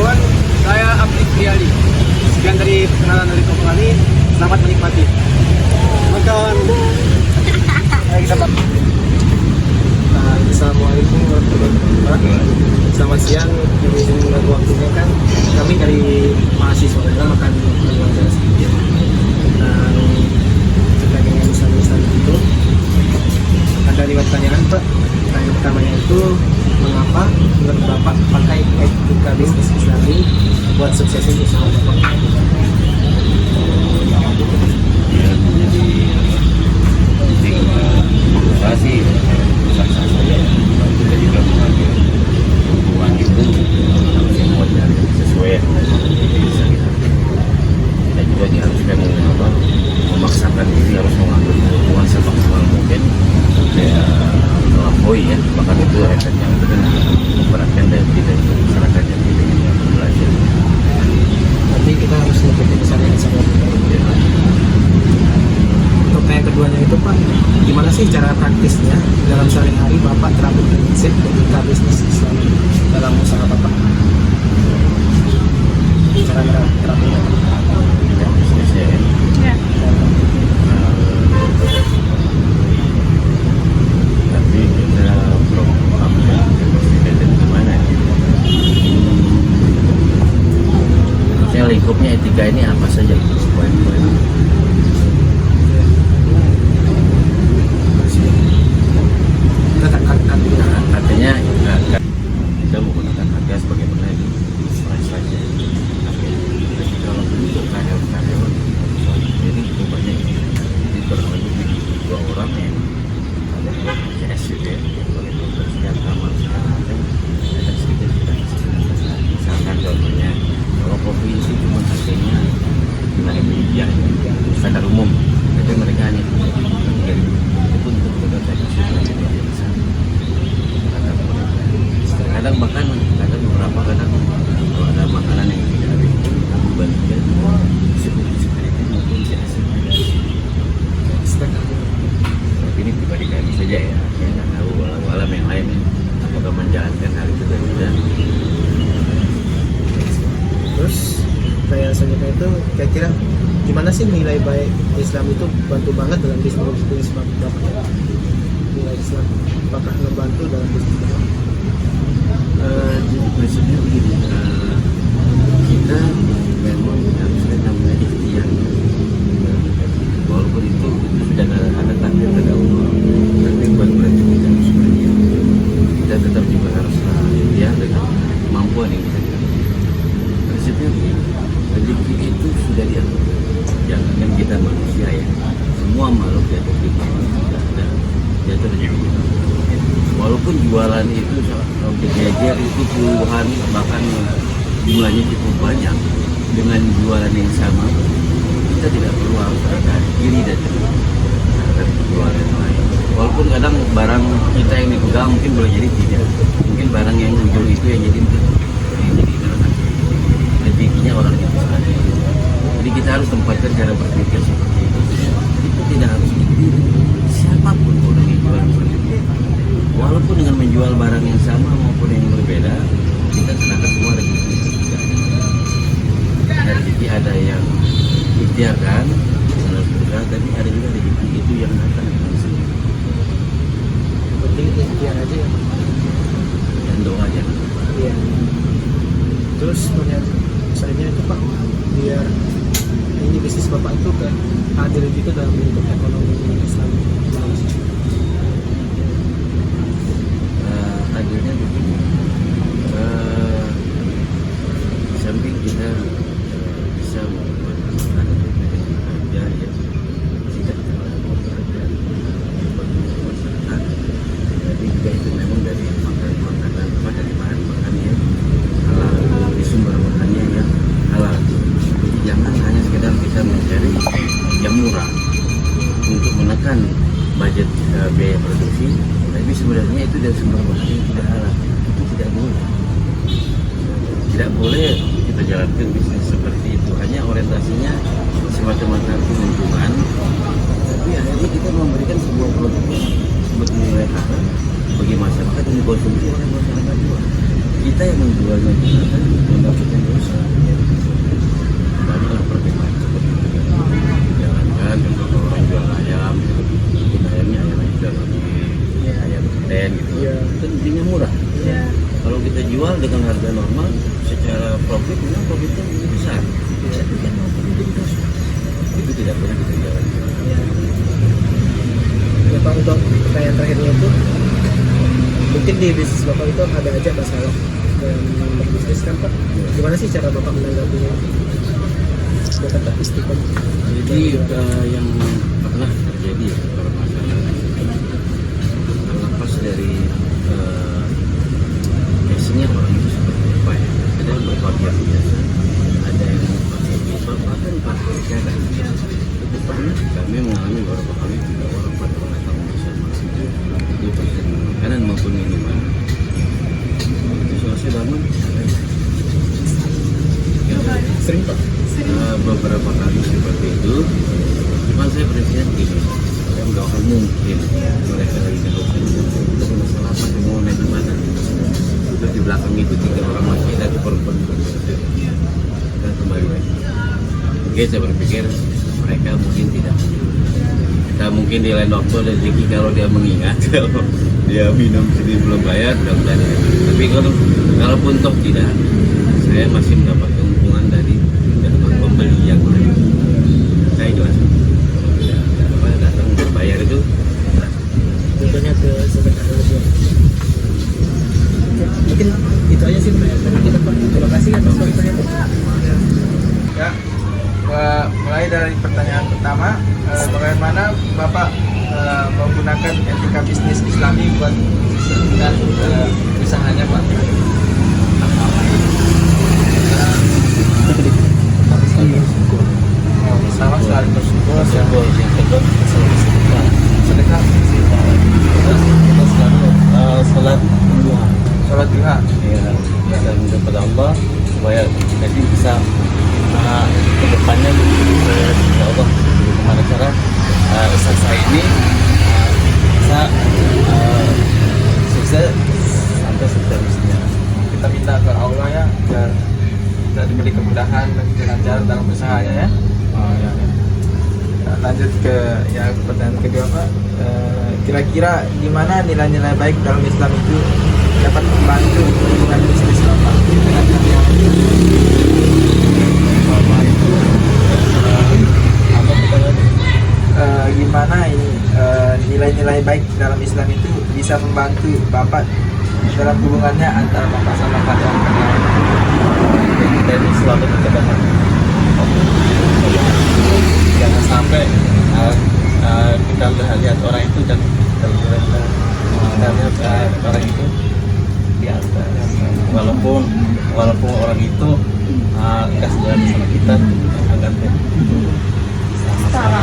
kawan, saya Abdi Priali. Sekian dari perkenalan dari kami. Selamat menikmati. Makan. Ayo kita makan. Assalamualaikum warahmatullahi wabarakatuh. Selamat siang. Izin mengganggu waktunya kan. Kami dari mahasiswa kita makan keluarga sedikit tentang terkait dengan Islam itu. Ada 5 pertanyaan, Pak. Pertanyaan pertamanya itu, mengapa menurut Bapak pakai etika bisnis Islami buat suksesin usaha Bapak? Ya, menjadi penting usaha sih sah-sah saja. Kita juga mengambil hubungan itu harus yang wajar sesuai bisa kita. Kita juga diharuskan memaksakan diri harus mengambil hubungan semaksimal mungkin supaya melampaui ya, bahkan itu efeknya itu kan memberatkan dan tidak masyarakat yang tidak ingin belajar. Berarti kita harus lebih syariat sama. Untuk yang keduanya itu, Pak, gimana sih cara praktisnya dalam sehari-hari Bapak terapkan prinsip etika bisnis Islam dalam usaha Bapak? Cara terapkan Yang bisnisnya ya. Ya. Tapi kita belum ambil dan gimana ya. Maksudnya lingkupnya etika ini apa saja poin-poin. Artinya kita menggunakan harga sebagaimana di price-nya. Tapi kalau untuk karyawan jadi itu banyak jadi kurang lebih 2 orang yang ada CS gitu ya, sebagai dokter kamar segala macam ada sekitar kita misalkan contohnya kalau kopi itu cuma harganya 5.000 yang standar umum, tapi mereka hanya 3.000 itu pun untuk produk saya kadang bahkan beberapa kalau ada makanan yang tidak ada bagian seperti itu mungkin tidak tapi ini pribadi kami saja ya, saya nggak tahu walau yang lain ya, apakah menjalankan hal itu dan tidak. Terus pertanyaan selanjutnya itu, kira-kira gimana sih nilai baik Islam itu bantu banget dalam bisnis Bapak? Nilai Islam apakah ngebantu dalam bisnis Bapak? Jadi prinsipnya begini, kita memang harusnya namanya ikhtiar, walaupun itu sudah ada takdir ada Allah, tapi bukan berarti kita harus belajar. Kita tetap juga harus ikhtiar dengan kemampuan yang kita miliki. Prinsipnya begini, rezeki itu sudah diatur, jangan kita manusia ya, semua makhluk di atas bumi sudah ada diatur rezeki. Walaupun jualan itu kalau dijajar itu puluhan bahkan jumlahnya cukup banyak, dengan jualan yang sama kita tidak perlu harus ada iri dan terhadap jualan yang lain. Walaupun kadang barang kita yang dipegang mungkin boleh jadi tidak, mungkin barang yang muncul itu yang jadi rezekinya orang itu sendiri. Jadi kita harus tempatkan cara berpikir seperti itu. Itu tidak harus iri siapapun orang yang jual seperti itu. Walaupun dengan menjual barang yang sama maupun yang berbeda, kita kenakan semua rezeki. Rezeki ada yang ikhtiarkan, salah bergerak, tapi ada juga rezeki itu yang datang dengan sendiri. Penting ikhtiar aja ya. Dan doa aja. Iya. Terus pertanyaan selanjutnya itu, Pak, biar ini bisnis Bapak itu kayak adil gitu dalam lingkup ekonomi Islam. Adilnya begini, di samping kita bisa membuat harga yang tidak terlalu berbeda bagi masyarakat, tapi juga itu memang dari makanan dari bahan makan yang halal, dari sumber makannya yang halal. Jadi jangan hanya sekedar kita mencari yang murah untuk menekan budget biaya produksi, tapi sebenarnya itu dari sumber bahan yang tidak halal. Itu tidak boleh kita jalankan bisnis seperti itu, hanya orientasinya semata-mata keuntungan, tapi akhirnya kita memberikan sebuah produk yang bernilai halal bagi masyarakat yang dikonsumsi oleh masyarakat juga. Kita yang menjualnya itu akan mendapatkan Tapi memang komitmen ini besar. Tapi kan mau menjadi dosa. Itu tidak pernah kita jalankan. Ya Pak, untuk pertanyaan terakhirnya itu, mungkin di bisnis Bapak itu ada aja masalah dalam berbisnis kan Pak? Gimana sih cara Bapak menanggapinya? Biar tetap istiqomah. Jadi yang pernah terjadi ya beberapa masalah terlepas dari passionnya orang itu seperti apa ya. Ada yang berpakaian biasa, ada yang pakai jilbab, bahkan pakai cadar. Itu pernah kami mengalami beberapa kali juga orang pada datang bersama itu pesan makanan maupun minuman. Itu selesai bangun ya, Sering Pak? beberapa kali seperti itu. Cuma saya prinsipnya begini, saya mendoakan mungkin mereka lagi kehabisan itu masalah apa mau naik di mana. Terus di belakang itu 3 orang laki dan perempuan dan kembali lagi. Oke, saya berpikir mereka mungkin tidak. Kita mungkin di lain waktu ada rezeki kalau dia mengingat, kalau dia minum sini belum bayar, mudah-mudahan. Tapi kalaupun toh tidak, saya masih mendapat keuntungan dari pembeli yang lain. Saya jelas. Datang berbayar itu Contohnya ke sedekah sosial. Mungkin itu aja sih pertanyaan kita Pak. Terima kasih atas waktunya Pak. Ya, mulai dari pertanyaan pertama, bagaimana Bapak menggunakan etika bisnis Islami buat dan usahanya Pak? Pertama selalu bersyukur, yang kedua sedekah, terus selalu salat duha. sholat duha. Ya, dan kepada Allah supaya nanti bisa ke depannya ya Allah bagaimana cara usaha saya ini bisa sukses sampai seterusnya. Kita minta ke Allah ya, agar kita diberi kemudahan dan kelancaran dalam usahanya ya. Ya, lanjut ke ya pertanyaan kedua Pak. Kira-kira gimana nilai-nilai baik dalam Islam itu dapat membantu hubungan bisnis Bapak dengan karyawan? Bapak itu apa pertanyaan? Gimana ini nilai-nilai baik dalam Islam itu bisa membantu Bapak dalam hubungannya antara Bapak sama karyawan-karyawan? Kita ini selalu berkedatangan. Jangan sampai kita lihat orang itu dan kita lihat orang itu di atas. Walaupun orang itu nggak sejalan sama kita, agar sama-sama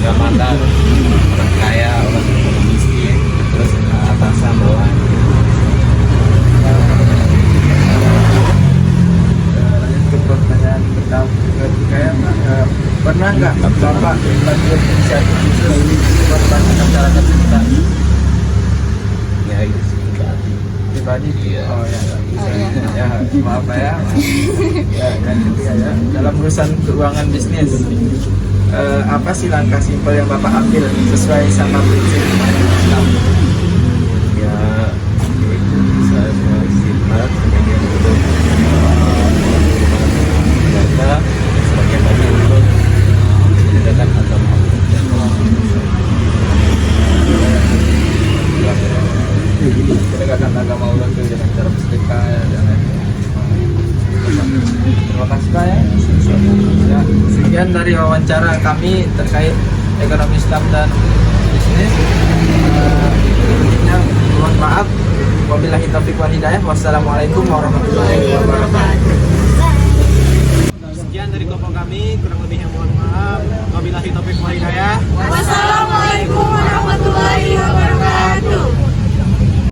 nggak mandang orang kaya, orang miskin, terus atasan bawahan. Lanjut ke pertanyaan ketiga ya Pak. Pernah nggak Bapak membantu inisiatif bisnis ini buat bantu masyarakat sekitar? Ya itu sih Pribadi? Iya. Oh ya, ya maaf Pak ya. Ya, yang ketiga ya, dalam urusan keuangan bisnis, apa sih langkah simpel yang Bapak ambil sesuai sama prinsip Islam? ya itu bisa sifat kemudian untuk mereka sebagai bagian untuk menegakkan agama Menegakkan agama Allah itu dengan cara bersedekah ya, dan lain-lain. Terima kasih Pak ya. Ya, sekian dari wawancara kami terkait ekonomi Islam dan bisnis. Berikutnya mohon maaf. Wabillahi taufiq wal hidayah. Wassalamualaikum warahmatullahi wabarakatuh. Sekian dari kelompok kami, kurang lebihnya mohon maaf. Wabillahi taufiq wal hidayah. Wassalamualaikum